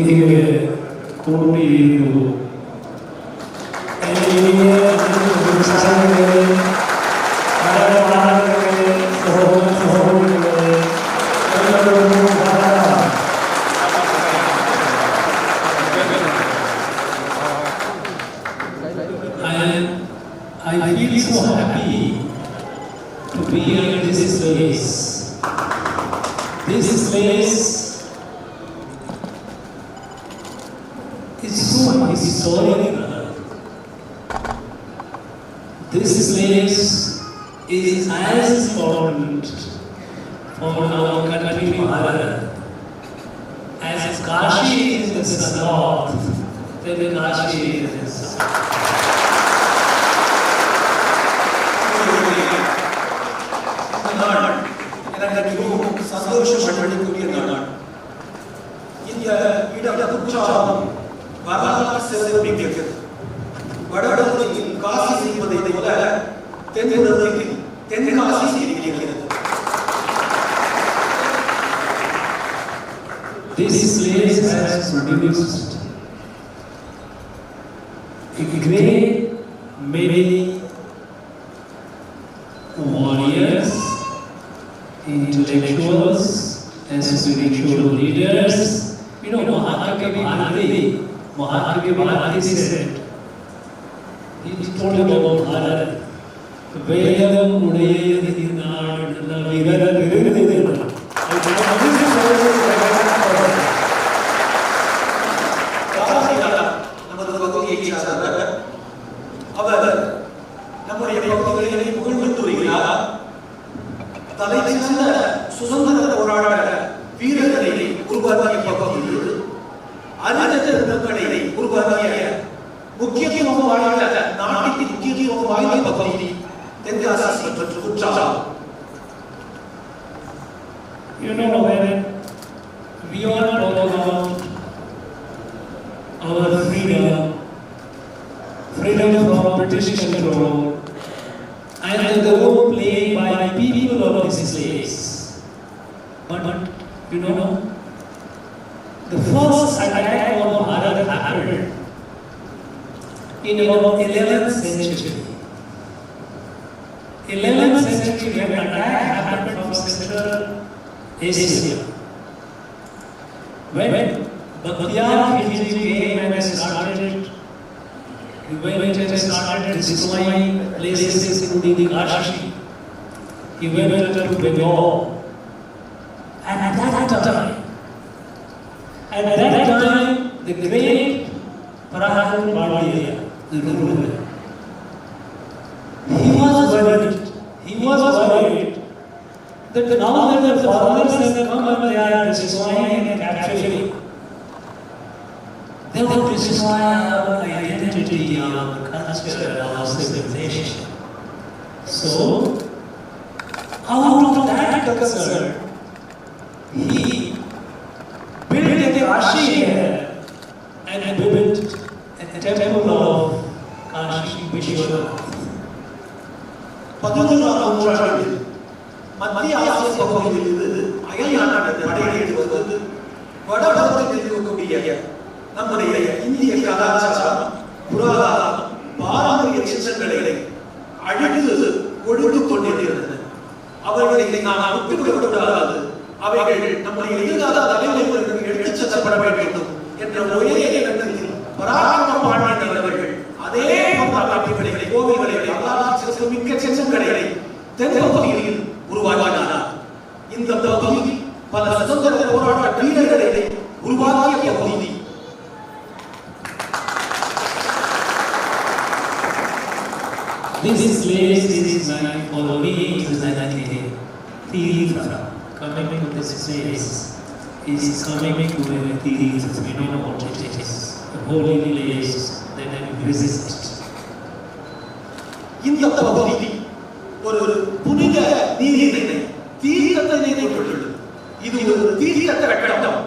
இங்கே கூட்டி I feel so happy to be in this place. This place is so historical. This place is as important for our country Bharat as Kashi is in the north, then Kashi is in the south. சந்தோஷப்படுத்தக்கூடிய நாள். இந்த இடம் உற்சாகம் வரலாறு சிறப்புமிக்கது. வடபகுதியில் காசி இருப்பதை போல தென்பகுதியில் தென்காசி இருக்கிறது. This place has produced a great many warriors, intellectuals, and spiritual leaders. You know, Mahatma Gandhi said, he told about Bharat. Vedam udayadinad naviradinad. நமது பகுதியை சார்ந்தவர். அவர் நம்முடைய பகுதிகளை புகழ்ந்து வருகிறார். தலைசிறந்த சுதந்திர போராட்ட வீரர்களை உருவாக்கிய பகுதி, அறிஞர்களை உருவாக்கிய முக்கியத்துவம் வாய்ந்த நாட்டின் முக்கியத்துவம் வாய்ந்த பகுதி தென்காசி மற்றும் Courtallam. You know, when we all talk about our freedom from British control, and the role played by people of this place. But you know, the first attack on Bharat happened in about 11th century. 11th century when attack happened from Central Asia. When Bhaktiyar Khilji came and started destroying places including Kashi. He went to Bengal. And at that time, the great Parahan Pandya, the ruler, he was worried that now that the foreigners have come and they are destroying and capturing, they would destroy our identity, our culture, our civilization. So, out of that concern, he built a Kashi here and built a temple of Kashi Vishwanath. 11ஆம் நூற்றாண்டில் மத்திய ஆசிய பகுதியிலிருந்து அயல் நாட்டு படையெடுத்து வந்து வடபகுதியில் இருக்கக்கூடிய நம்முடைய இந்திய கலாச்சாரம், புராணம், பாரம்பரிய சின்னங்களை அழித்து ஒடுத்து கொண்டிருக்கிறது. அவர்களை நாம் விட்டுவிடக்கூடாது. அவைகள் நம்முடைய எதிர்கால தலைமுறைகளுக்கு எடுத்துச் செல்லப்பட வேண்டும் என்ற ஒரே எண்ணத்தில் பராக்கிரம பாண்டியன் அவர்கள் அதே போன்ற கோவில்களை வரலாற்று சிறப்புமிக்க சின்னங்களை தென்பகுதியில் உருவாக்கினார். இந்த பகுதி பல சுதந்திர போராட்ட வீரர்களை உருவாக்கிய பகுதி. This place is like, for me, it is like a Tirtha. Coming to this place is coming to a Tirtha. We don't know what it is. The holy place that we visit. இந்த பகுதி ஒரு புனித நீர்நிலை, தீர்த்தத்தை நினைவுள்ளது. இது ஒரு தீர்த்த கட்டம்.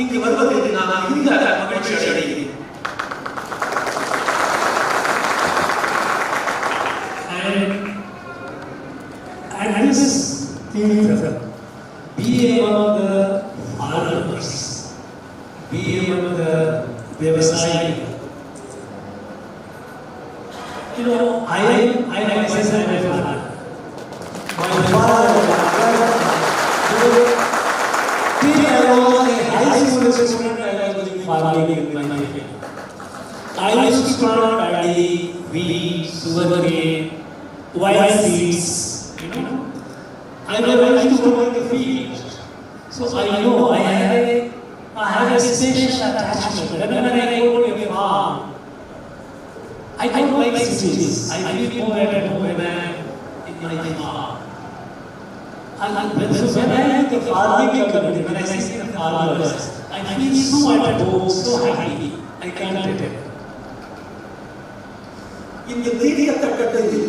இங்கு வருவதில் நான் இந்த மகிழ்ச்சி அடைகிறேன். And this Tirtha, be among the farmers, being the Vyavasai. You know, I myself am a father. My father, till I was a high school student, I was doing farming in my family. I used to plant paddy, wheat, sugarcane, wild seeds, you know. I used to work in the field. So I know I have a special attachment. Whenever I go to a farm, I don't like cities. I feel more at home when I'm in my farm. So when I am in the farming community, when I see the farmers, I feel so at home, so happy. I can't tell it. இந்த தீர்க்கத்தக்கத்தில்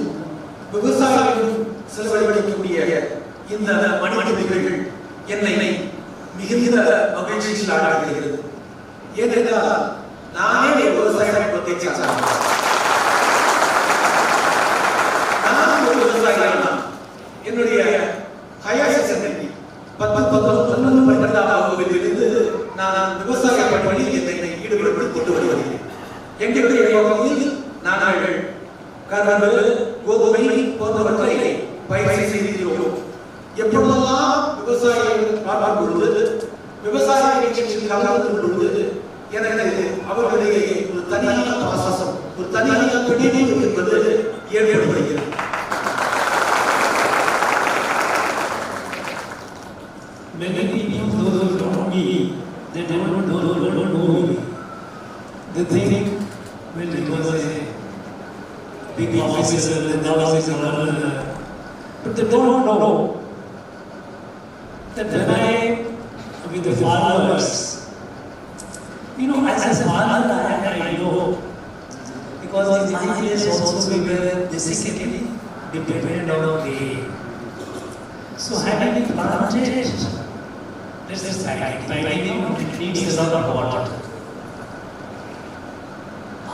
விவசாயிகள் செலவழிக்கக்கூடிய இந்த மணித்துளிகள் என்னை மிகுந்த மகிழ்ச்சியில் ஆளாகிறது. ஏனென்றால் நானே விவசாய குடும்பத்தை சார்ந்தவன். நான் ஒரு விவசாயிதான். என்னுடைய ஹையர் செகண்டரி 12ஆம் வகுப்பிலிருந்து நான் விவசாய பணியில் என்னை ஈடுபடுத்திக் கொண்டு வருகிறேன். எங்களுடைய பகுதியில் நாங்கள் கரும்பு, கோதுமை போன்றவற்றை பயிர் செய்கிறோம். எப்பொழுதெல்லாம் விவசாயிகள் பார்க்கும் பொழுது, விவசாய நிகழ்ச்சியில் கலந்து பொழுது எனக்கு அவர்களிடையே ஒரு தனியான பாசம், ஒரு தனியான பிடிப்பு என்பது ஏற்படுகிறது. Many people don't know me. They don't know me. They think, well, it was a big officer, and now he's a runner. But they don't know that when I am with the farmers, you know, as a farmer, I know, because in my place also we were basically dependent on rain. So having it planted, this is planting, it needs a lot of water.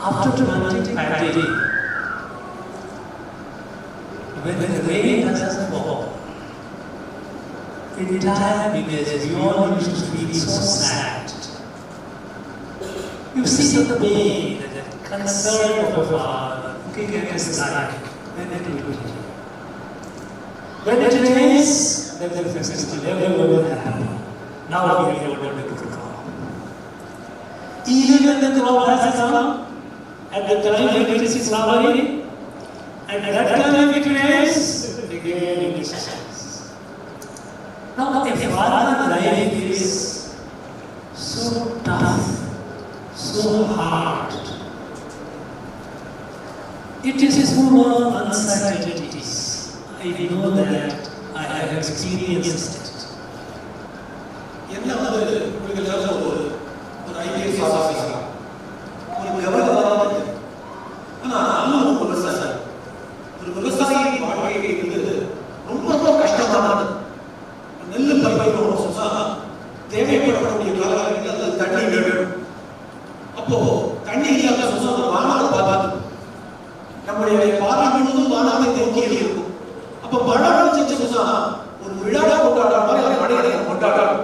After planting paddy, when the rain doesn't fall, entire village, we all used to feel so sad. You see the pain, the concern of a father looking at his son, when it will be. When it rains, then the festival, everyone will happy. Now we are going to the crop. Even when the crop has come, at the time when it is flowering, and at that time it rains, again it is shines. Now a father's life is so tough, so hard. It is full of uncertainties. I know that I have experienced it. என்ன ஒரு IPS officer, ஒரு governor, ஆனால் ஒரு விவசாயி, ஒரு விவசாயியின் வாழ்க்கை என்பது ரொம்ப ரொம்ப கஷ்டமானது. நெல் பயிரிடணும் சொன்னா தேவைப்படக்கூடிய காலகட்டத்தில் தண்ணி வேணும். அப்போ தண்ணி இல்லாத சொன்னா வானாக பார்த்து நம்முடைய பாதை முழுவதும் வானாக நோக்கி இருக்கும். அப்போ மழை பெய்ஞ்சு சொன்னா ஒரு விழா கொண்டாடுற மாதிரி மழையை கொண்டாடுறோம்.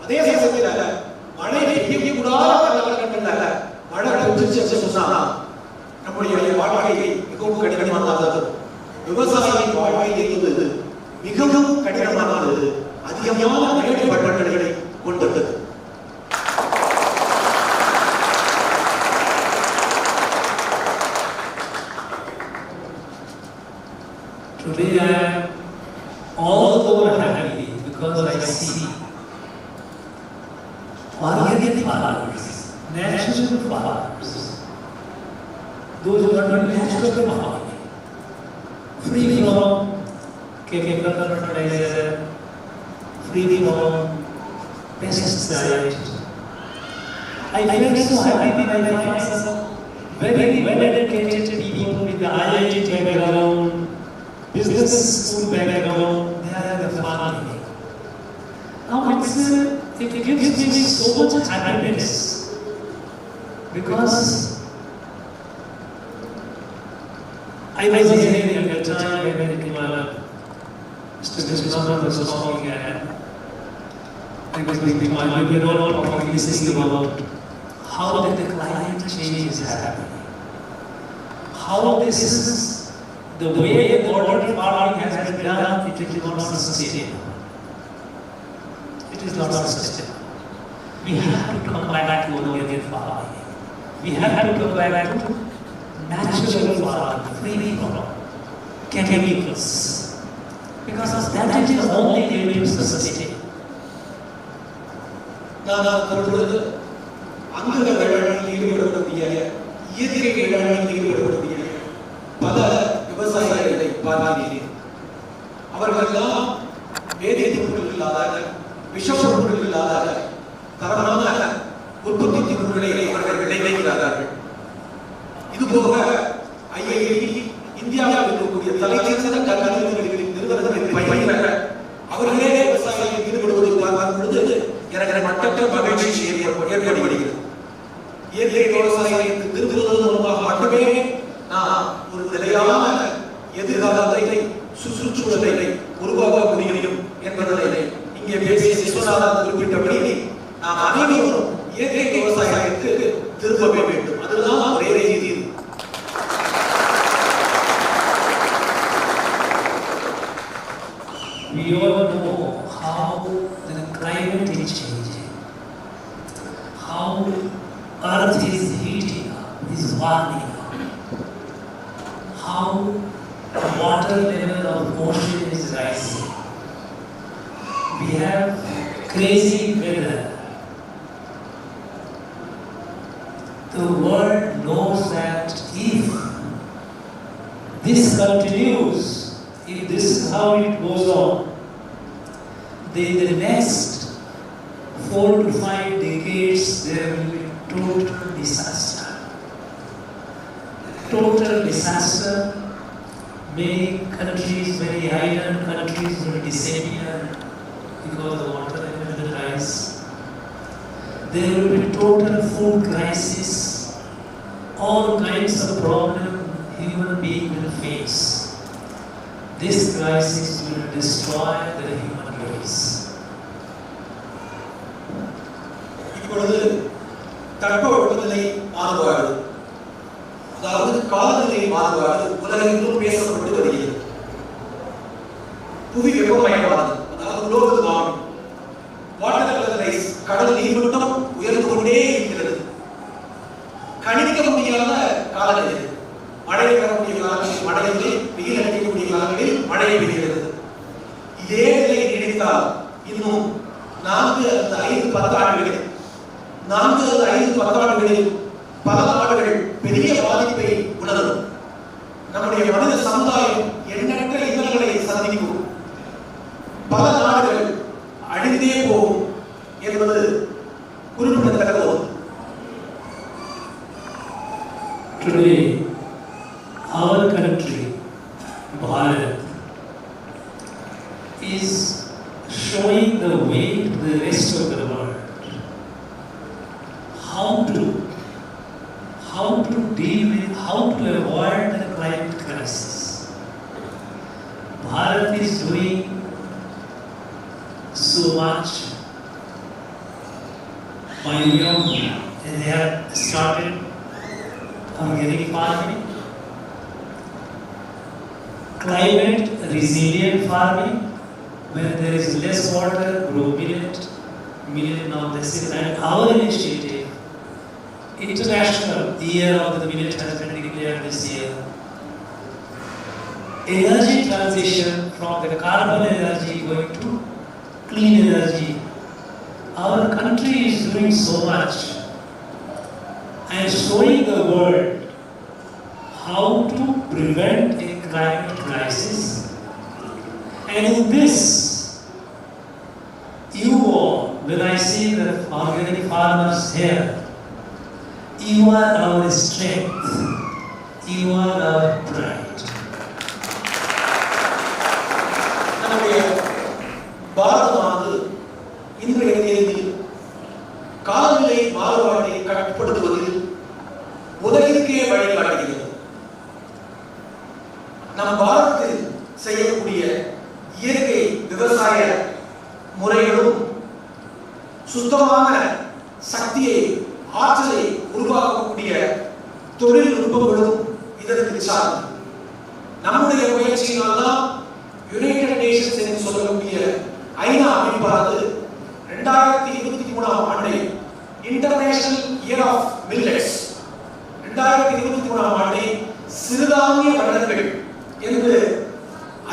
அதே சமயத்தில் மழை பெய்யக்கூடாத காலகட்டத்தில் மழை பெய்ஞ்சு சொன்னா நம்முடைய வாழ்க்கை மிகவும் கடினமானது. விவசாயியின் வாழ்க்கை என்பது மிகவும் கடினமானது, அதிகமான பட்டங்களை கொண்டது. Today I am all over happy because I see organic farmers, natural farmers, those who are doing natural farming, free from chemical fertilizer, free from pesticide. I feel so happy when I find some very well-educated people with the IIT background, business school background, they are the farming. Now it gives me so much happiness because I was hearing at the time when Mr. Vishwanath was talking and because we are all talking about how the climate change is happening. How this is the way the modern farming has been done, it is not sustainable. It is not sustainable. We have to come back to organic farming. We have to come back to natural farming, free from chemicals. Because that is the only way to sustain. அங்க வேளாண்மையில் ஈடுபடக்கூடிய இயற்கை வேளாண்மையில் ஈடுபடக்கூடிய பல விவசாயிகளை பார்க்கிறேன். அவர்களெல்லாம் வேதிப்பொருட்கள் இல்லாத, விஷப்பொருட்கள் இல்லாத தரமான உற்பத்தி பொருட்களை அவர்கள் விளைவிக்கிறார்கள். இதுபோக ஐஐடி இந்தியாவில் இருக்கக்கூடிய தலைசிறந்த கல்வி நிறுவனங்களை பயிர அவர்களே விவசாயிகள் ஈடுபடுவதை பார்க்கும் பொழுது எனக்கு மட்டற்ற மகிழ்ச்சி ஏற்படுகிறது. இயற்கை விவசாயத்தை நிறுத்துவதன் மூலமாக மட்டுமே நான் ஒரு நிலையான எதிர்காலத்தை சுற்றுச்சூழலை உருவாக்க முடியும் என்பதை இங்கே பேசிய விஸ்வநாதன் குறிப்பிட்டபடி நாம் அனைவரும் இயற்கை விவசாயத்திற்கு திரும்ப வேண்டும். அதுதான் ஒரே தீர்வு. We all know how the climate is changing, how earth is heating up, is warming up, how water level of ocean is rising. We have crazy weather. The world knows that if this continues, if this is how it goes on, then the next 4 to 5 decades there will be total disaster. Total disaster. Many countries, many island countries will disappear because the water level will rise. There will be total food crisis. All kinds of problems human beings will face. This crisis will destroy the human race. இப்பொழுது தட்பவெப்பநிலை மாறுபாடு, அதாவது காலநிலை மாறுபாடு உலகெங்கும் பேசப்பட்டு வருகிறது. புவி வெப்பமயமானது, அதாவது global warming, water level rise, கடல் நீர்மட்டம் உயர்ந்து கொண்டே இருக்கிறது. கணிக்க முடியாத காலநிலை, மழை பெறக்கூடிய காலங்களில் மழை இல்லை, வெயில் அடிக்கக்கூடிய காலங்களில் மழை பெய்கிறது. இதே நிலை நீடித்தால் இன்னும் 4 அல்லது 5 பத்தாண்டுகளில் பல நாடுகள் பெரிய பாதிப்பை உணரும். நம்முடைய மனித சமுதாயம் எண்ணற்ற இன்னல்களை சந்திக்கும். பல நாடுகள் அழிந்தே போகும் என்பது குறிப்பிடத்தக்க ஒன்று. Today, our country, Bharat, is showing the way to the rest of the world. How to deal with, how to avoid the climate crisis. Bharat is doing so much. By young, they have started organic farming, climate resilient farming, where there is less water, grow millet now this is, and our initiative, International Year of the Millet has been declared this year. Energy transition from the carbon energy going to clean energy. Our country is doing so much and showing the world how to prevent a climate crisis. And in this, you all, when I see the organic farmers here, you are our strength, you are our pride. நம்முடைய பாரதமானது இன்றைய தேதியில் காலநிலை மாறுபாட்டை கட்டுப்படுத்துவதில் உலகிற்கே வழிகாட்டுகிறது. நம் பாரதத்தில் செய்யக்கூடிய இயற்கை விவசாய முறைகளும் சுத்தமான சக்தியை ஆற்றலை உருவாக்கக்கூடிய தொழில்நுட்பங்களும் இதற்கு சார்ந்தது. நம்முடைய முயற்சியினால் தான் யுனைடெட் நேஷன்ஸ் என்று சொல்லக்கூடிய ஐநா அமைப்பானது 2023ஆம் ஆண்டை இன்டர்நேஷனல் இயர் ஆஃப் மில்லட்ஸ் 2023ஆம் ஆண்டை சிறுதானிய வருடங்கள் என்று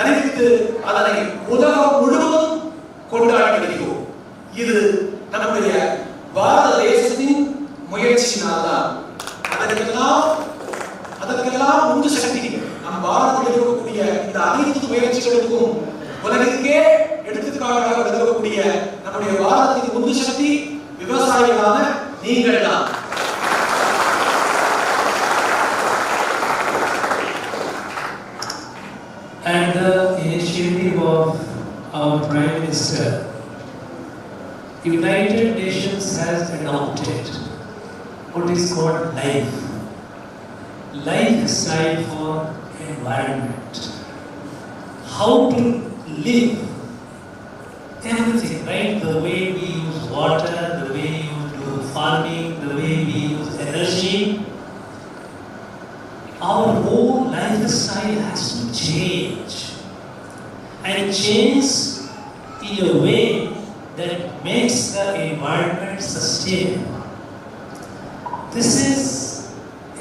அறிவித்து அதனை உலகம் முழுவதும் கொண்டாடி வருகிறோம். இது நம்முடைய பாரத தேசத்தின் முயற்சியினால் தான். அதற்கெல்லாம் உந்து சக்தி நம் பாரதத்தில் இருக்கக்கூடிய இந்த அனைத்து முயற்சிகளுக்கும் உலகிற்கே எடுத்துக்காட்டாக விளங்கக்கூடிய நம்முடைய பாரதத்தின் உந்து சக்தி விவசாயிகளான நீங்கள் தான். And the initiative of our Prime Minister, United Nations has adopted what is called lifestyle for environment. How to live, everything, right? The way we use water, the way you do farming, the way we use energy. Our whole lifestyle has to change, and change in a way that makes the environment sustainable. This is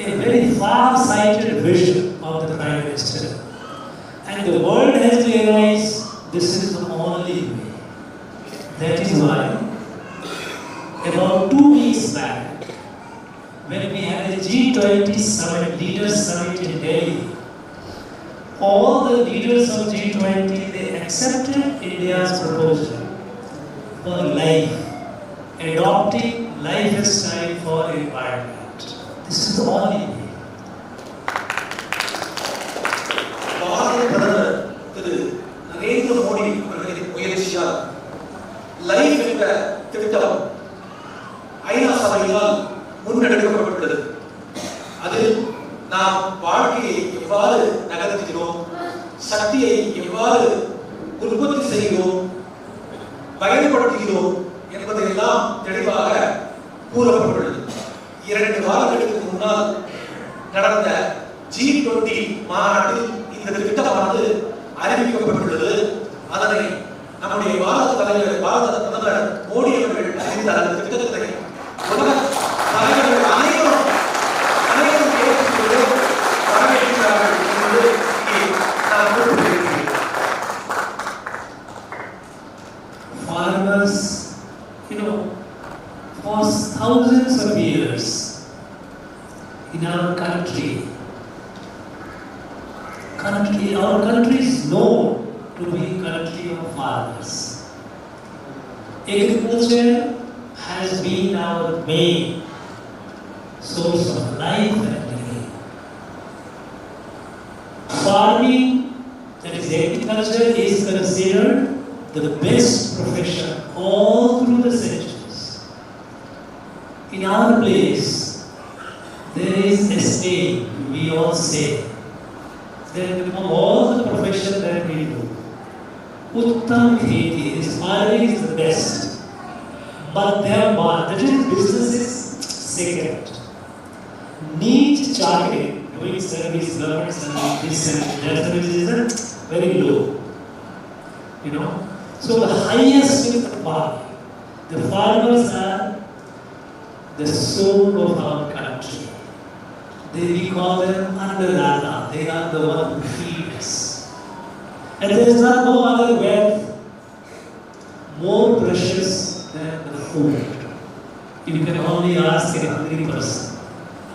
a very far-sighted vision of the Prime Minister, and the world has realized this is the only way. That is why about 2 weeks back, when we had a G20 summit, leaders summit in Delhi, all the leaders of G20, they accepted India's proposal for adopting lifestyle for environment. This is the only way. பாரத பிரதமர் திரு நரேந்திர மோடி அவர்களின் முயற்சியால் life என்ற திட்டம் ஐநா சபையினால் முன்னெடுக்கப்பட்டுள்ளது. அதில் நாம் வாழ்க்கையை எவ்வாறு நகர்த்துகிறோம், சக்தியை எவ்வாறு உற்பத்தி செய்கிறோம், பயன்படுத்துகிறோம் என்பதையெல்லாம் தெளிவாக கூறப்பட்டுள்ளது. 2 வாரங்களுக்கு முன்னால் நடந்த G20 மாநாட்டில் இந்த திட்டமானது அறிவிக்கப்பட்டுள்ளது. அதனை நம்முடைய பாரத பிரதமர் மோடி அவர்கள் அறிவித்த அந்த திட்டத்தை உலக தலைவர்கள் அனைவரும் ஏற்றுக்கொண்டு வரவேற்கிறார்கள் என்று நான் குறிப்பிட்டிருக்கிறேன். Farmers, for thousands of years in our country, our country is known to be a country of farmers. Agriculture has been our main source of life and living. Farming, that is agriculture, is considered the best profession all through the centuries. In our place, there is a saying we all say that from all the profession that we do, Uttam Kheti, this farming is the best. Madhyam, that is business is second. Neat charging, doing service, government service, this and that service is very low. So the highest in the farming. The farmers are the soul of our country. We call them Annadata. They are the one who feed us. And there is no other wealth more precious than the food. You can only ask a hungry person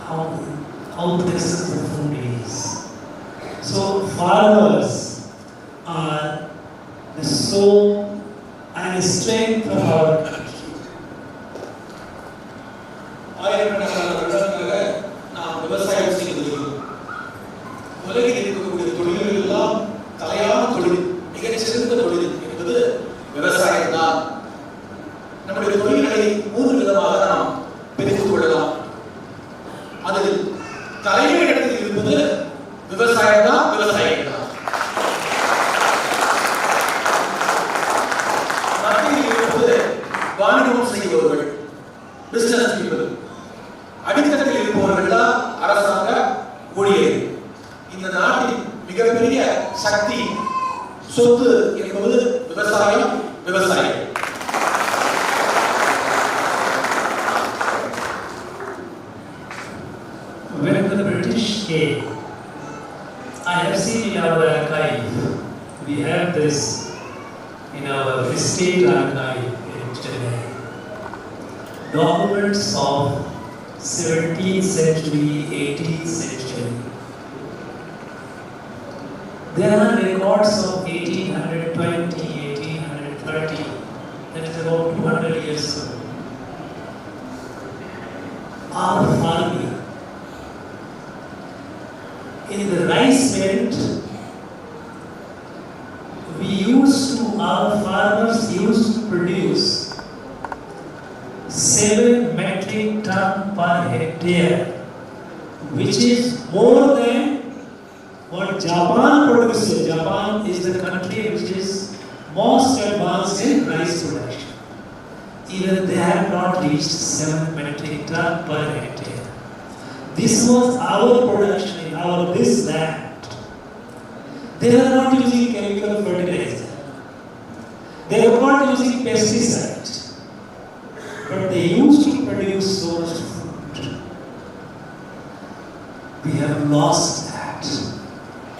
how precious the food is. So farmers are the soul and the strength of our country. நாம் விவசாயம் செய்து உலகில் இருக்கக்கூடிய தொழில்கள் எல்லாம் தலையான தொழில், மிகச்சிறந்த தொழில் என்பது விவசாயம் தான். நம்முடைய தொழில்களை 3 விதமாக நாம் பிரித்துக் கொள்ளலாம். அதில் தலைமை இடத்தில் இருப்பது விவசாயம் தான். மத்தியில் இருப்பது வாணிபம் செய்வது. சொத்து என்பது விவசாயம், விவசாயம். When the British came, I have seen in our archive, we have this in our state archive in Chennai, documents of 17th century, 18th century. There are records of 1820, 1830, that is about 200 years ago. Our farming, in the rice belt, our farmers used to produce 7 metric ton per hectare, which is more than what Japan produces. Japan is the country which is most advanced in rice production. Even they have not reached 7 metric ton per hectare. This was our production in our this land. They are not using chemical fertilizer. They are not using pesticides. But they used to produce so much food. We have lost that.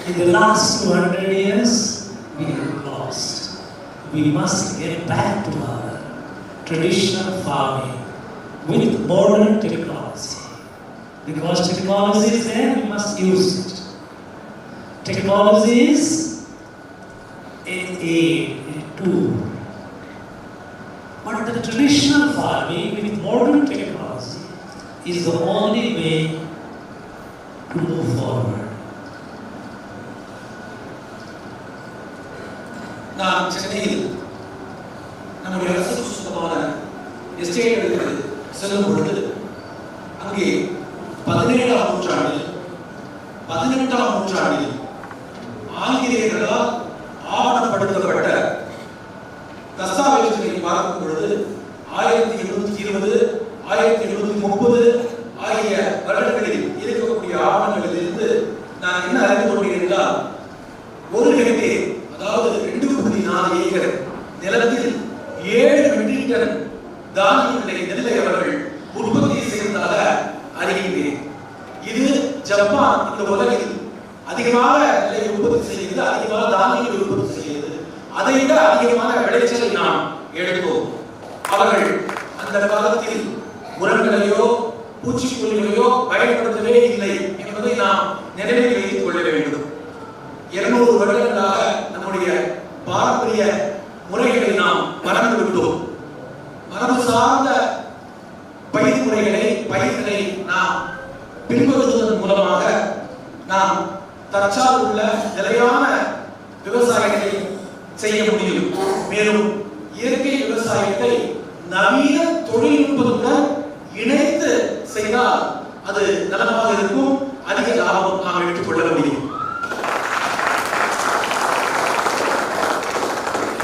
In the last 200 years, we have lost. We must get back to our traditional farming with modern technology. Because technology is there, we must use it. Technology is an aid, a tool. But the traditional farming with modern technology is the only way to move forward. நான் சென்னையில் நம்முடைய அரசு சுத்தமான எஸ்டேட்டுகளுக்கு செல்லும் பொழுது அங்கே 17ஆம் நூற்றாண்டில் 18ஆம் நூற்றாண்டில் ஆங்கிலேயர்களால் ஆவணப்படுத்தப்பட்ட தஸ்தாவேஜுகளை பார்க்கும் பொழுது 1820, 1830 ஆகிய வருடங்களில் இருக்கக்கூடிய ஆவணங்களிலிருந்து நான் என்ன அறிந்து கொண்டேன் என்றால், ஒரு ஹெக்டேர், அதாவது 2.4 ஏக்கர் நிலத்தில் 7 மெட்ரிக் டன் தானியங்களை நெல்லை அவர்கள் உற்பத்தி செய்ததாக அறிகின்றேன். இது ஜப்பான் இந்த உலகில் அதிகமாக நெல்லை உற்பத்தி செய்கிறது, அதிகமாக தானியங்களை உற்பத்தி செய்கிறது. அதை விட அதிகமான விளைச்சலை நாம் எடுத்தோம். அவர்கள் அந்த காலத்தில் உரங்களையோ பூச்சிக்கொல்லிகளையோ பயன்படுத்தவே இல்லை என்பதை நாம் நினைவில் வைத்துக் கொள்ள வேண்டும். 200 வருடங்களாக நம்முடைய பாரம்பரிய முறைகளை நாம் மறந்து விட்டோம். மரபு சார்ந்த பயிர் முறைகளை, பயிர்களை நாம் பின்பற்றுவதன் மூலமாக நாம் தற்சார்புள்ள நிலையான விவசாயத்தை செய்ய முடியும். மேலும் இயற்கை விவசாயத்தை நவீன தொழில்நுட்பத்துடன் இணைத்து செய்தால் அது நலமாக இருக்கும். அதிக லாபம் நாம் எடுத்துக்கொள்ள முடியும்.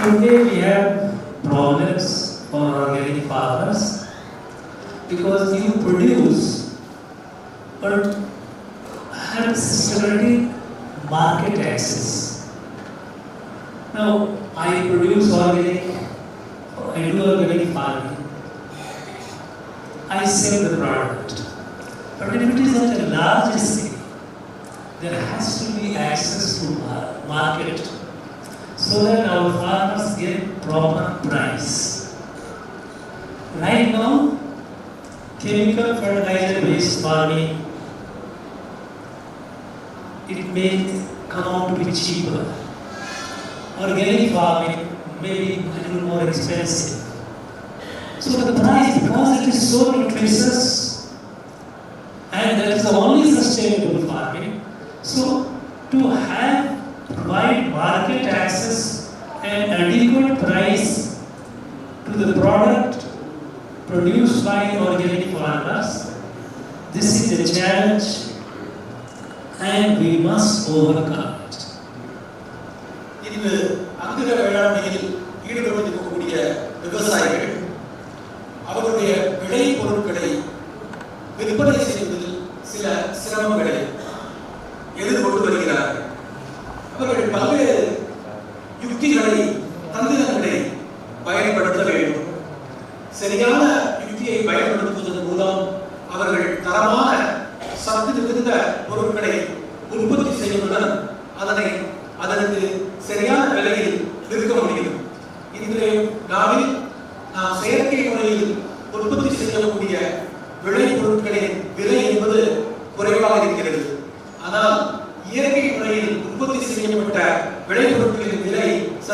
Today we have problems for organic farmers because you produce but have systematic market access. Now I produce organic, I do organic farming, I sell the product, but if it is at a large scale, there has to be access to market so that our farmers get proper price. Right now, chemical fertilizer based farming, it may come out to be cheaper. Organic farming may be a little more expensive. So the price, because it is so nutritious and that is the only sustainable farming, so to provide market access and adequate price to the product produced by organic farmers, this is a challenge and we must overcome it. இது அங்குர வேளாண்மையில் ஈடுபட்டிருக்கக்கூடிய விவசாயிகள் அவர்களுடைய விளை பொருட்களை விற்பனை செய்வதில் சில சிரமங்களை எதிர்கொண்டு வருகிறார்கள். அவர்கள் பல்வேறு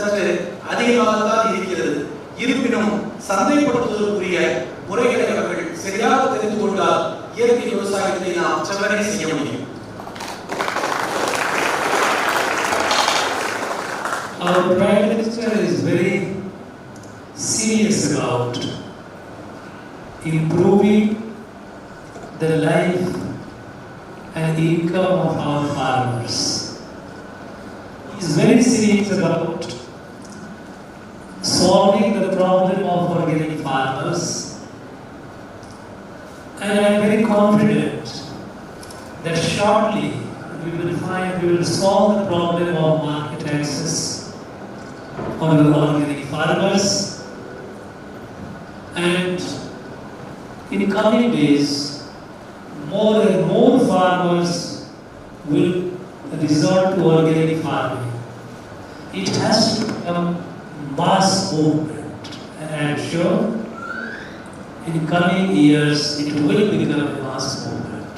சற்று அதிகமாகத்தான் இருக்கிறது. இருப்பினும் சந்தைப்படுத்துவதற்குரிய முறைகளை அவர்கள் சரியாக தெரிந்து கொண்டால் இயற்கை விவசாயத்தை நாம் செவ்வனே செய்ய முடியும். Our Prime Minister is very serious about improving the life and income of our farmers. He is very serious about solving the problem of organic farmers, and I am very confident that shortly we will solve the problem of market access for the organic farmers, and in coming days more and more farmers will resort to organic farming. It has to become mass movement, and I am sure in coming years it will become a mass movement.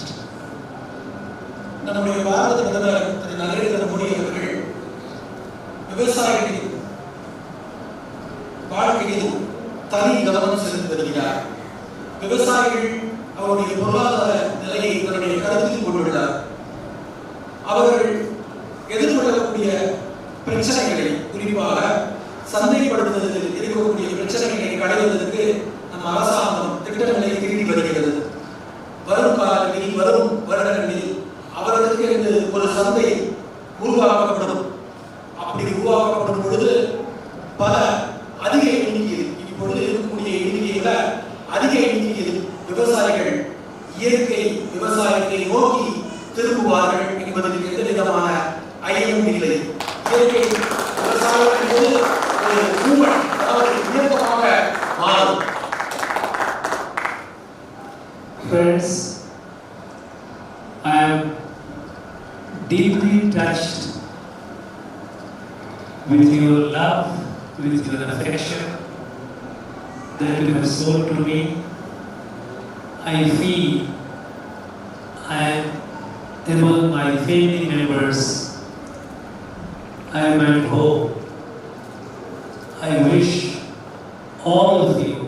நம்முடைய பாரத பிரதமர் திரு நரேந்திர மோடி அவர்கள் விவசாயிகளின் வாழ்க்கையிலும் தனி கவனம் செலுத்தி வருகிறார். விவசாயிகள் அவருடைய பொருளாதார நிலையை தன்னுடைய கருத்தில் கொண்டுள்ளார். அவர்கள் எதிர்கொள்ளக்கூடிய பிரச்சனைகளை, குறிப்பாக சந்தைப்படுத்துவதில் இருக்கக்கூடிய பிரச்சனைகளை களைவதற்கு நம் அரசாங்கம் திட்டங்களை தீட்டி வருகிறது. வரும் காலங்களில், வரும் வருடங்களில் அவர்களுக்கு என்று ஒரு சந்தை உருவாக்கப்படும். அப்படி உருவாக்கப்படும் பொழுது பல அதிக எண்ணிக்கையில், இப்பொழுது இருக்கக்கூடிய எண்ணிக்கையை விட அதிக எண்ணிக்கையில் விவசாயிகள் இயற்கை விவசாயத்தை நோக்கி திரும்புவார்கள் என்பதில் எந்த விதமான ஐயமும் இல்லை. இயற்கை விவசாயம் என்பது ஒரு மூமெண்ட், அதாவது இயக்கமாக மாறும். Friends, I am deeply touched with your love, with your affection that you have shown to me. I feel I am among my family members. I am at home. I wish all of you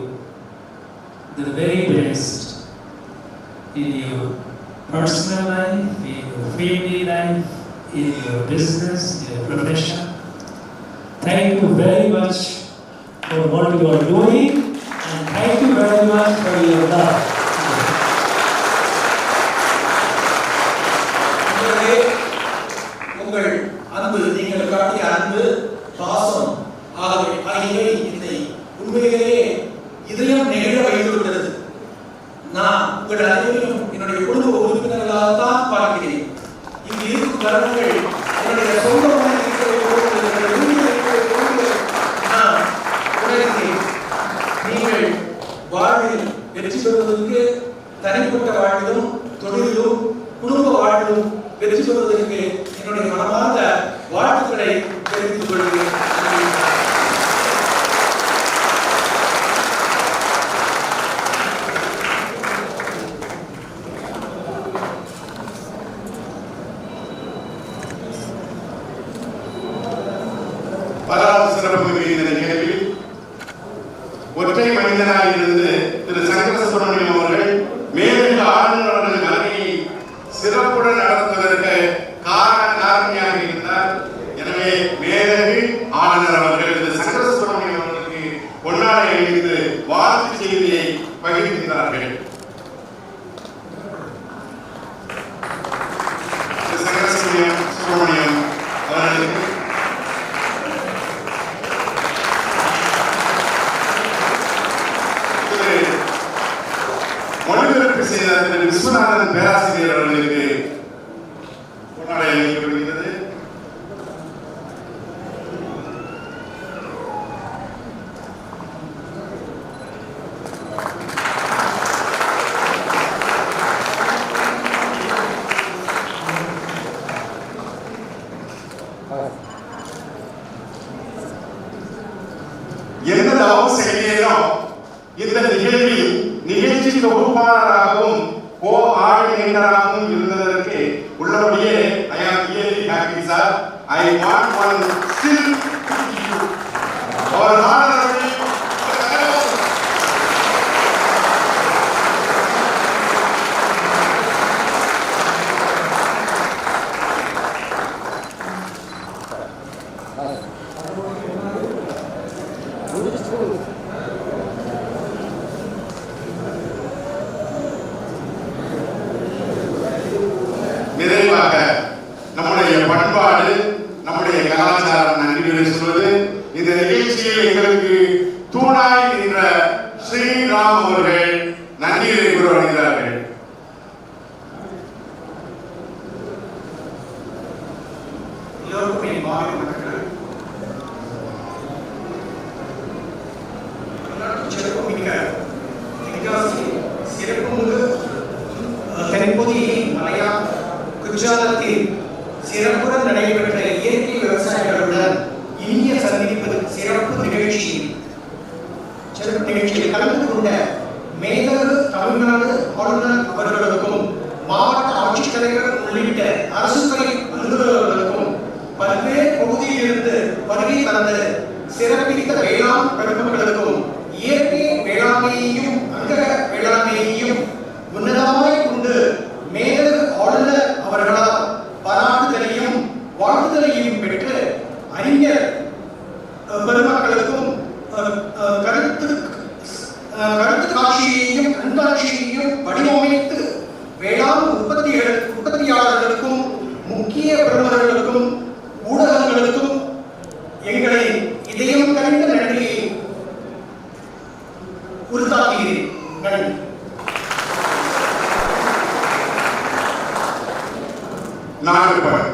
the very best in your personal life, in your family life, in your business, in your profession. Thank you very much for what you are doing, and thank you very much for your love. உங்கள் அன்பு, நீங்கள் காட்டிய அன்பு, பாசம் ஆகியவை என்னை உண்மையிலேயே இதயம் நெகிழ வைத்துவிட்டது. நான் உங்கள் அனைவரையும் என்னுடைய குடும்ப உறுப்பினர்களாக தான் பார்க்கிறேன். இங்கு இருக்கும் தருணங்கள் என்னுடைய சொந்தமாக நான் உணர்கிறேன். நீங்கள் வாழ்வில் வெற்றி பெறுவதற்கு, தனிப்பட்ட வாழ்விலும் தொழிலும் குடும்ப வாழ்விலும் வெற்றி பெறுவதற்கு என்னுடைய மனமார்ந்த வாழ்த்துக்களை தெரிவித்துக் கொள்கிறேன். சிறப்பு இந்த நிகழ்வில் ஒற்றை மனிதனாக இருந்து திரு சங்கர சுப்பிரமணியம் அவர்கள் மேலும் ஆளுநர் அவர்கள் வருகையை சிறப்புடன் நடத்துவதற்கு காரணியாக இருந்தார். எனவே மேலகு ஆளுநர் அவர்கள் திரு சங்கர சுப்பிரமணியம் அவர்களுக்கு பொன்னாடை அணிந்து வாழ்த்து செய்தியை பகிர்கின்றார்கள். சங்கர சுப்பிரமணியம் அவர்களுக்கு மொழிபெயர்ப்பு செய்த திரு விஸ்வநாதன் பேராசிரியர் அவர்களுக்கு பொன்னாடை அளிக்கப்படுகிறது. எந்த தவம் செய்தேனோ இந்த நிகழ்வில் நிகழ்ச்சி தொகுப்பாளராகவும் ஆளுநராகவும் இருந்ததற்கு உள்ளபடியே I am really happy, sir. I want one still நிறைவாக நம்முடைய பண்பாடு, நம்முடைய கலாச்சாரம் நன்றி சொல்வது. இந்த நிகழ்ச்சியில் எங்களுக்கு தூணாய் என்ற ஸ்ரீராம் அவர்கள் நன்றியை கூற வருகிறார்கள். எல்லோருக்கும் என் மாலை வணக்கங்கள். சிறப்பு மிக்க தென்காசி சிறப்புமிகு தென்பொதி மலையா குஜராத்தில் சிறப்புடன் நடைபெற்ற இயற்கை விவசாயிகளுடன் இனிய சந்திப்பு சிறப்பு நிகழ்ச்சியில் கலந்து கொண்ட மேலகு தமிழ்நாடு ஆளுநர் அவர்களுக்கும் மாவட்ட ஆட்சித்தலைவர் உள்ளிட்ட அரசுத்துறை அலுவலர்களுக்கும் பல்வேறு பகுதியிலிருந்து வருகை தந்த சிறப்பித்த வேளாண் பெருமக்களுக்கும் இயற்கை வேளாண்மையையும் அங்கக வேளாண்மையையும் உன்னதமாய் கொண்டு மேலகு ஆளுநர் அவர்களால் பாராட்டுதலையும் வாழ்த்துதலையும் பெற்று அறிஞர் பெருமக்களுக்கும் கருத்து காட்சியையும் கண்காட்சியையும் வடிவமைத்து வேளாண் உற்பத்தியாளர்களுக்கும் முக்கிய பிரமுகர்களுக்கும் ஊடகங்களுக்கும் எங்களை இதயம் கணிந்த நன்றியை உறுத்தாக்குகிறேன். நன்றி. நாகப்பன்